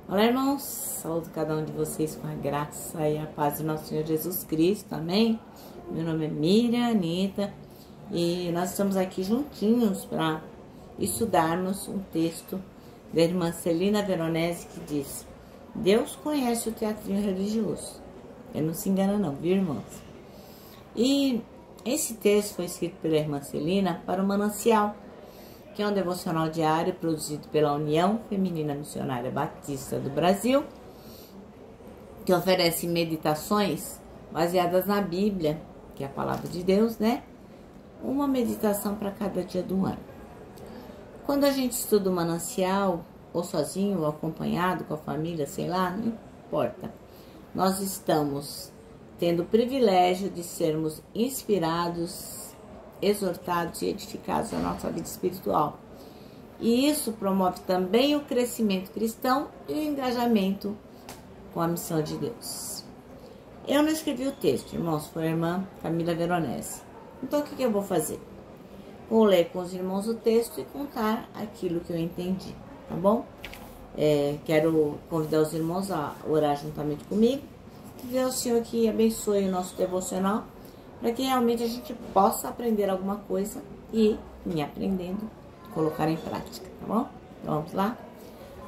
Olá, irmãos, saúdo cada um de vocês com a graça e a paz do nosso Senhor Jesus Cristo, amém? Meu nome é Miriam Anitta e nós estamos aqui juntinhos para estudarmos um texto da irmã Celina Veronese que diz: Deus conhece o teatrinho religioso. Ele não se engana não, viu, irmãos? E esse texto foi escrito pela irmã Celina para o Manancial, que é um devocional diário produzido pela União Feminina Missionária Batista do Brasil, que oferece meditações baseadas na Bíblia, que é a palavra de Deus, né? Uma meditação para cada dia do ano. Quando a gente estuda o Manancial, ou sozinho, ou acompanhado com a família, sei lá, não importa. Nós estamos tendo o privilégio de sermos inspirados, exortados e edificados na nossa vida espiritual. E isso promove também o crescimento cristão e o engajamento com a missão de Deus. Eu não escrevi o texto, irmãos, foi a irmã Camila Veronese. Então o que eu vou fazer? Vou ler com os irmãos o texto e contar aquilo que eu entendi, tá bom? Quero convidar os irmãos a orar juntamente comigo e ver o Senhor que abençoe o nosso devocional, para que realmente a gente possa aprender alguma coisa e, em aprendendo, colocar em prática, tá bom? Então, vamos lá?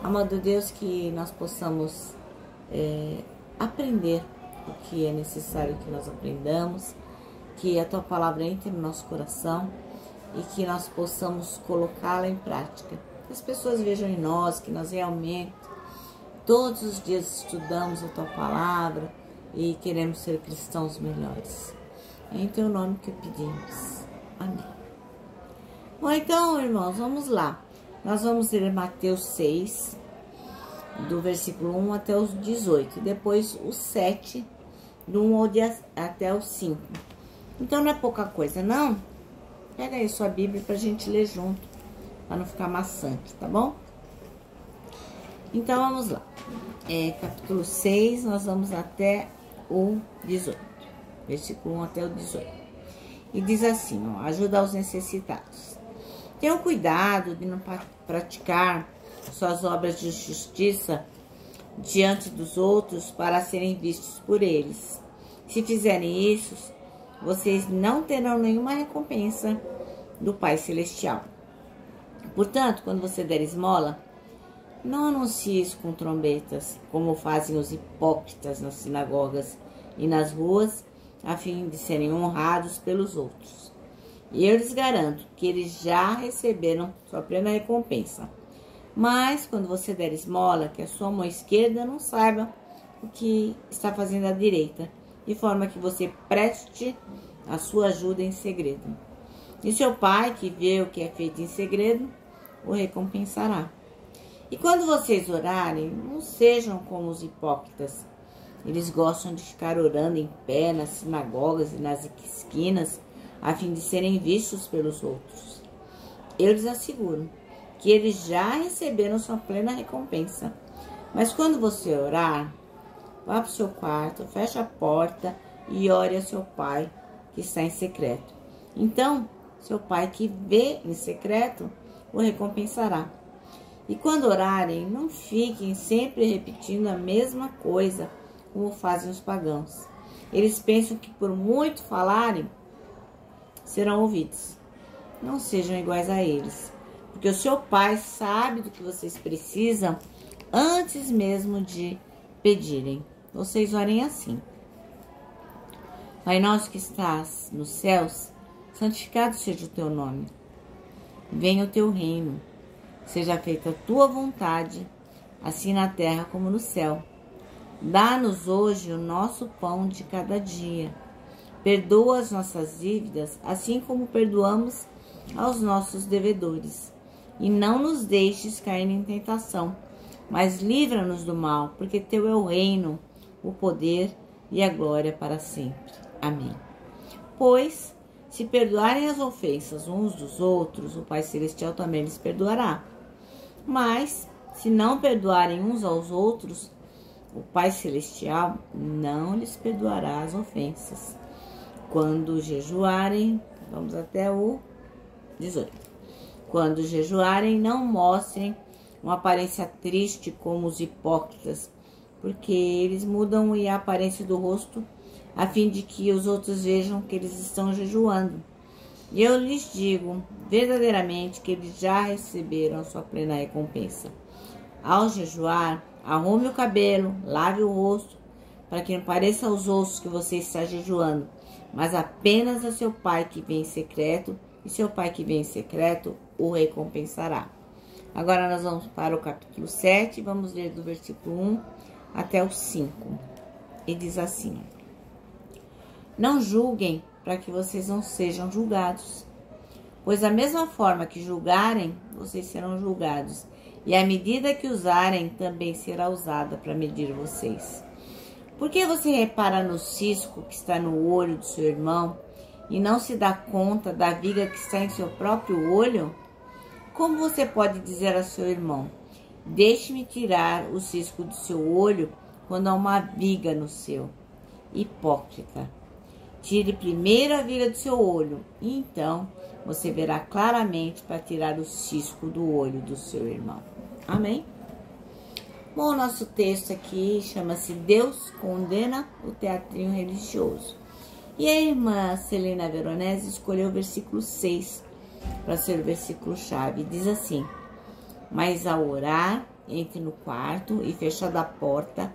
Amado Deus, que nós possamos aprender o que é necessário que nós aprendamos, que a Tua Palavra entre no nosso coração e que nós possamos colocá-la em prática. Que as pessoas vejam em nós que nós realmente, todos os dias, estudamos a Tua Palavra e queremos ser cristãos melhores. É em Teu nome que pedimos. Amém. Bom, então, irmãos, vamos lá. Nós vamos ler Mateus 6, do versículo 1 até os 18. E depois o 7, do 1 até o 5. Então, não é pouca coisa, não? Pega aí sua Bíblia pra gente ler junto, para não ficar maçante, tá bom? Então, vamos lá. Capítulo 6, nós vamos até o 18. Versículo 1 até o 18. E diz assim, ó: ajuda aos necessitados. Tenham cuidado de não praticar suas obras de justiça diante dos outros para serem vistos por eles. Se fizerem isso, vocês não terão nenhuma recompensa do Pai Celestial. Portanto, quando você der esmola, não anuncie isso com trombetas, como fazem os hipócritas nas sinagogas e nas ruas, a fim de serem honrados pelos outros. E eu lhes garanto que eles já receberam sua plena recompensa. Mas, quando você der esmola, que a sua mão esquerda não saiba o que está fazendo a direita, de forma que você preste a sua ajuda em segredo. E seu Pai, que vê o que é feito em segredo, o recompensará. E quando vocês orarem, não sejam como os hipócritas. Eles gostam de ficar orando em pé nas sinagogas e nas esquinas, a fim de serem vistos pelos outros. Eu lhes asseguro que eles já receberam sua plena recompensa. Mas quando você orar, vá para o seu quarto, feche a porta e ore a seu Pai que está em secreto. Então, seu Pai que vê em secreto o recompensará. E quando orarem, não fiquem sempre repetindo a mesma coisa, como fazem os pagãos. Eles pensam que por muito falarem, serão ouvidos. Não sejam iguais a eles, porque o seu Pai sabe do que vocês precisam antes mesmo de pedirem. Vocês orem assim: Pai nosso que estás nos céus, santificado seja o teu nome. Venha o teu reino. Seja feita a tua vontade, assim na terra como no céu. Dá-nos hoje o nosso pão de cada dia. Perdoa as nossas dívidas, assim como perdoamos aos nossos devedores. E não nos deixes cair em tentação, mas livra-nos do mal, porque teu é o reino, o poder e a glória para sempre. Amém. Pois, se perdoarem as ofensas uns dos outros, o Pai Celestial também lhes perdoará. Mas, se não perdoarem uns aos outros, o Pai Celestial não lhes perdoará as ofensas. Quando jejuarem, vamos até o 18. Quando jejuarem, não mostrem uma aparência triste como os hipócritas, porque eles mudam a aparência do rosto a fim de que os outros vejam que eles estão jejuando. E eu lhes digo verdadeiramente que eles já receberam a sua plena recompensa. Ao jejuar, arrume o cabelo, lave o rosto, para que não pareça aos outros que você está jejuando, mas apenas a seu Pai que vem em secreto, e seu Pai que vem em secreto o recompensará. Agora nós vamos para o capítulo 7, vamos ler do versículo 1 até o 5. E diz assim: Não julguem, para que vocês não sejam julgados. Pois da mesma forma que julgarem, vocês serão julgados, e a medida que usarem também será usada para medir vocês. Por que você repara no cisco que está no olho do seu irmão e não se dá conta da viga que está em seu próprio olho? Como você pode dizer a seu irmão: deixe-me tirar o cisco do seu olho, quando há uma viga no seu? Hipócrita! Tire primeiro a viga do seu olho, e então você verá claramente para tirar o cisco do olho do seu irmão. Amém? Bom, o nosso texto aqui chama-se Deus condena o teatrinho religioso. E a irmã Celina Veronese escolheu o versículo 6 para ser o versículo-chave. Diz assim: Mas ao orar, entre no quarto e fechada a porta,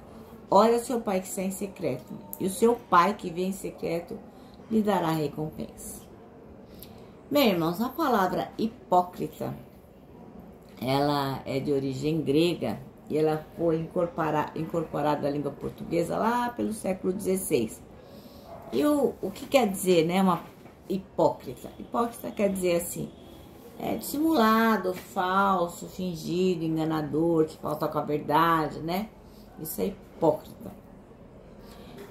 ore ao seu pai que está em secreto, e o seu pai que vem em secreto lhe dará recompensa. Bem, irmãos, a palavra hipócrita, ela é de origem grega e ela foi incorporada à língua portuguesa lá pelo século XVI. E o que quer dizer, né, uma hipócrita? Hipócrita quer dizer assim, dissimulado, falso, fingido, enganador, que falta com a verdade, né? Isso é hipócrita.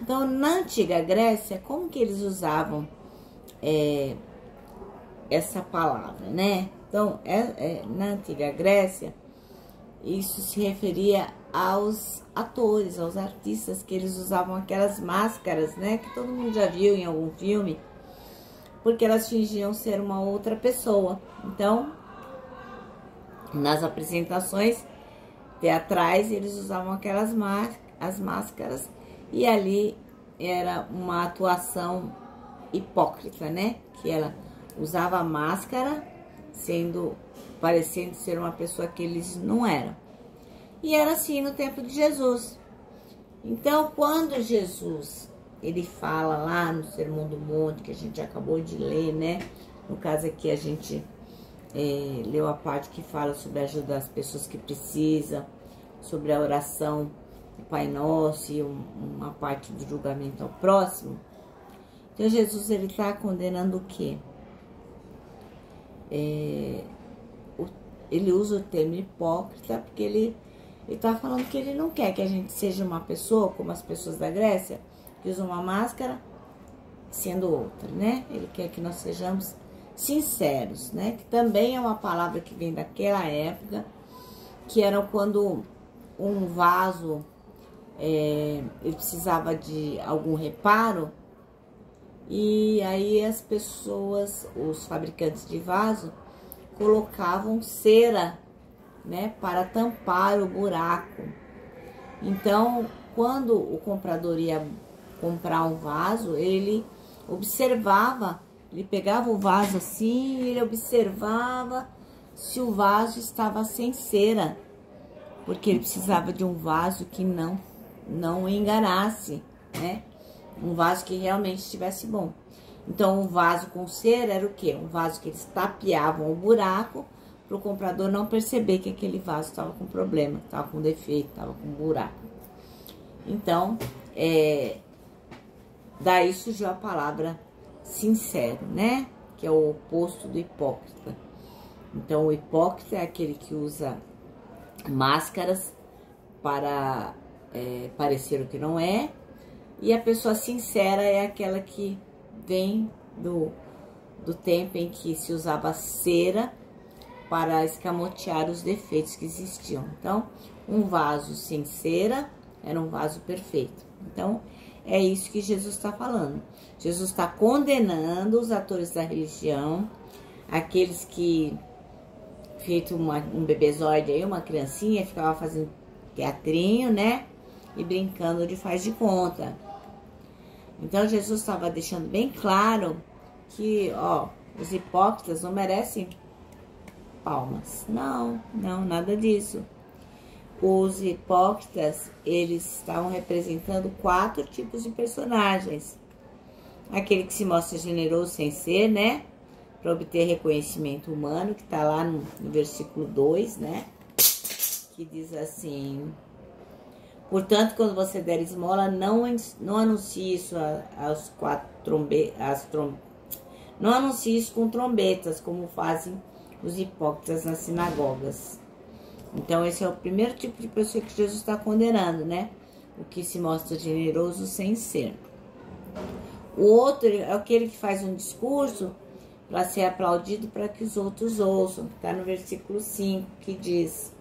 Então, na antiga Grécia, como que eles usavam essa palavra, né? Então, na antiga Grécia, isso se referia aos atores, aos artistas, que eles usavam aquelas máscaras, né? Que todo mundo já viu em algum filme, porque elas fingiam ser uma outra pessoa. Então, nas apresentações teatrais, eles usavam aquelas as máscaras, e ali era uma atuação hipócrita, né? Que ela usava a máscara, parecendo ser uma pessoa que eles não eram. E era assim no tempo de Jesus. Então, quando Jesus, ele fala lá no Sermão do Monte, que a gente acabou de ler, né? No caso aqui, a gente leu a parte que fala sobre a ajuda das pessoas que precisam, sobre a oração do Pai Nosso e uma parte do julgamento ao próximo. Então, Jesus, ele está condenando o quê? Ele usa o termo hipócrita porque ele está falando que ele não quer que a gente seja uma pessoa como as pessoas da Grécia, que usam uma máscara sendo outra, né? Ele quer que nós sejamos sinceros, né? Que também é uma palavra que vem daquela época, que era quando um vaso ele precisava de algum reparo, e aí as pessoas, os fabricantes de vaso, colocavam cera, né, para tampar o buraco. Então, quando o comprador ia comprar um vaso, ele observava, ele pegava o vaso assim, ele observava se o vaso estava sem cera, porque ele precisava de um vaso que não enganasse, né? Um vaso que realmente estivesse bom. Então, um vaso com cera era o quê? Um vaso que eles tapeavam o buraco para o comprador não perceber que aquele vaso estava com problema, estava com defeito, estava com buraco. Então, daí surgiu a palavra sincero, né? Que é o oposto do hipócrita. Então, o hipócrita é aquele que usa máscaras para parecer o que não é. E a pessoa sincera é aquela que vem do tempo em que se usava cera para escamotear os defeitos que existiam. Então, um vaso sem cera era um vaso perfeito. Então, é isso que Jesus está falando. Jesus está condenando os atores da religião, aqueles que feito um bebezóide aí, uma criancinha, ficava fazendo teatrinho, né? E brincando de faz de conta. Então Jesus estava deixando bem claro que, ó, os hipócritas não merecem palmas. Não, nada disso. Os hipócritas, eles estavam representando 4 tipos de personagens. Aquele que se mostra generoso sem ser, né? Para obter reconhecimento humano, que está lá no versículo 2, né? Que diz assim: portanto, quando você der esmola, não anuncie isso aos 4 trombetas, não anuncie isso com trombetas, como fazem os hipócritas nas sinagogas. Então, esse é o primeiro tipo de pessoa que Jesus está condenando, né? O que se mostra generoso sem ser. O outro é aquele que faz um discurso para ser aplaudido, para que os outros ouçam. Está no versículo 5, que diz: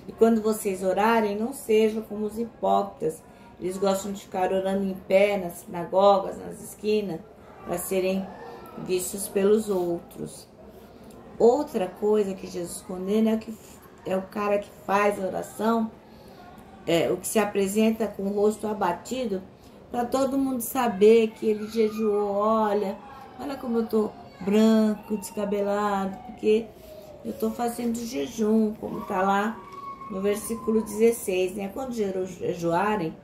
e quando vocês orarem, não sejam como os hipócritas. Eles gostam de ficar orando em pé, nas sinagogas, nas esquinas, para serem vistos pelos outros. Outra coisa que Jesus condena é o cara que faz a oração, o que se apresenta com o rosto abatido, para todo mundo saber que ele jejuou. Olha como eu tô branco, descabelado, porque eu tô fazendo jejum, como tá lá no versículo 16, né? Quando jejuarem,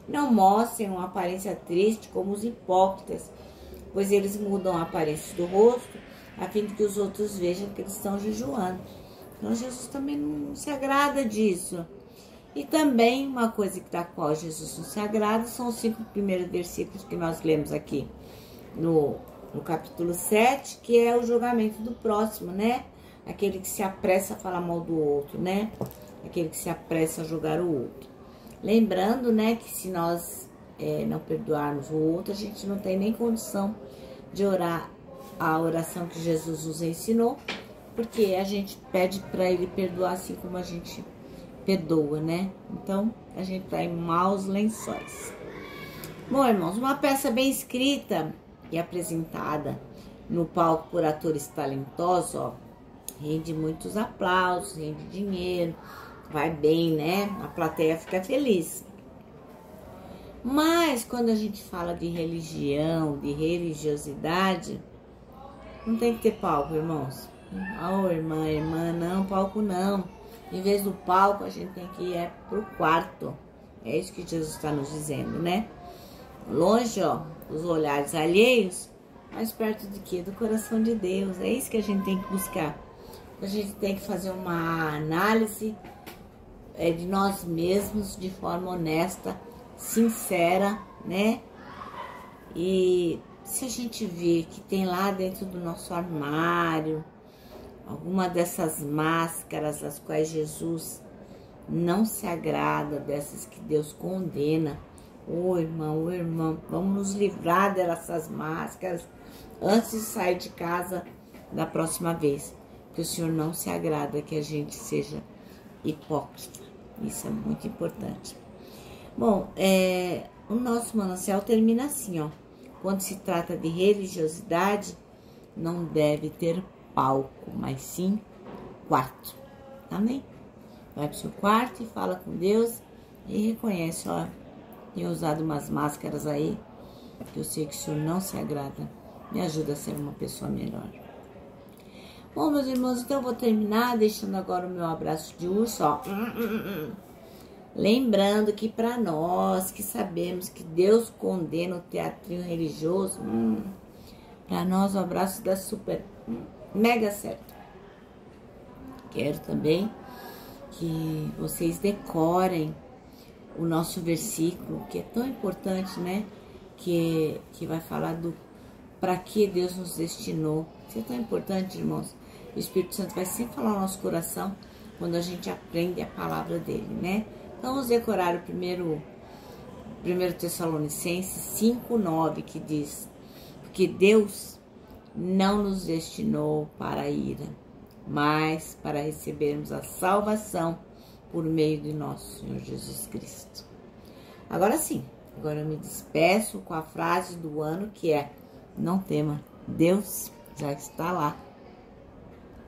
não mostrem uma aparência triste como os hipócritas, pois eles mudam a aparência do rosto, a fim de que os outros vejam que eles estão jejuando. Então Jesus também não se agrada disso. E também uma coisa da qual Jesus não se agrada são os 5 primeiros versículos que nós lemos aqui no capítulo 7, que é o julgamento do próximo, né? Aquele que se apressa a falar mal do outro, né? Aquele que se apressa a julgar o outro. Lembrando, né, que se nós não perdoarmos o outro, a gente não tem nem condição de orar a oração que Jesus nos ensinou, porque a gente pede para ele perdoar assim como a gente perdoa, né? Então, a gente tá em maus lençóis. Bom, irmãos, uma peça bem escrita e apresentada no palco por atores talentosos, ó, rende muitos aplausos, rende dinheiro, vai bem, né? A plateia fica feliz. Mas quando a gente fala de religião, de religiosidade, não tem que ter palco, irmãos. Oh, irmã, não, palco não. Em vez do palco, a gente tem que ir pro quarto. É isso que Jesus está nos dizendo, né? Longe, ó, os olhares alheios, mais perto de quê? Do coração de Deus. É isso que a gente tem que buscar. A gente tem que fazer uma análise de nós mesmos de forma honesta, sincera, né? E se a gente vê que tem lá dentro do nosso armário alguma dessas máscaras as quais Jesus não se agrada, dessas que Deus condena, ô irmão, vamos nos livrar dessas máscaras antes de sair de casa da próxima vez, porque o Senhor não se agrada que a gente seja hipócrita. Isso é muito importante. Bom, o nosso manancial termina assim, ó: quando se trata de religiosidade, não deve ter palco, mas sim quarto. Amém? Vai pro seu quarto e fala com Deus e reconhece, ó, tenho usado umas máscaras aí que eu sei que o Senhor não se agrada. Me ajuda a ser uma pessoa melhor. Bom, meus irmãos, então eu vou terminar deixando agora o meu abraço de urso, ó. Lembrando que para nós que sabemos que Deus condena o teatrinho religioso, para nós o abraço dá super, mega certo. Quero também que vocês decorem o nosso versículo, que é tão importante, né? Que vai falar do para que Deus nos destinou. Isso é tão importante, irmãos. O Espírito Santo vai sempre falar no nosso coração quando a gente aprende a palavra dele, né? Então, vamos decorar o primeiro Tessalonicenses 5:9, que diz: porque Deus não nos destinou para a ira, mas para recebermos a salvação por meio de nosso Senhor Jesus Cristo. Agora sim, agora eu me despeço com a frase do ano, que é: não tema, Deus já está lá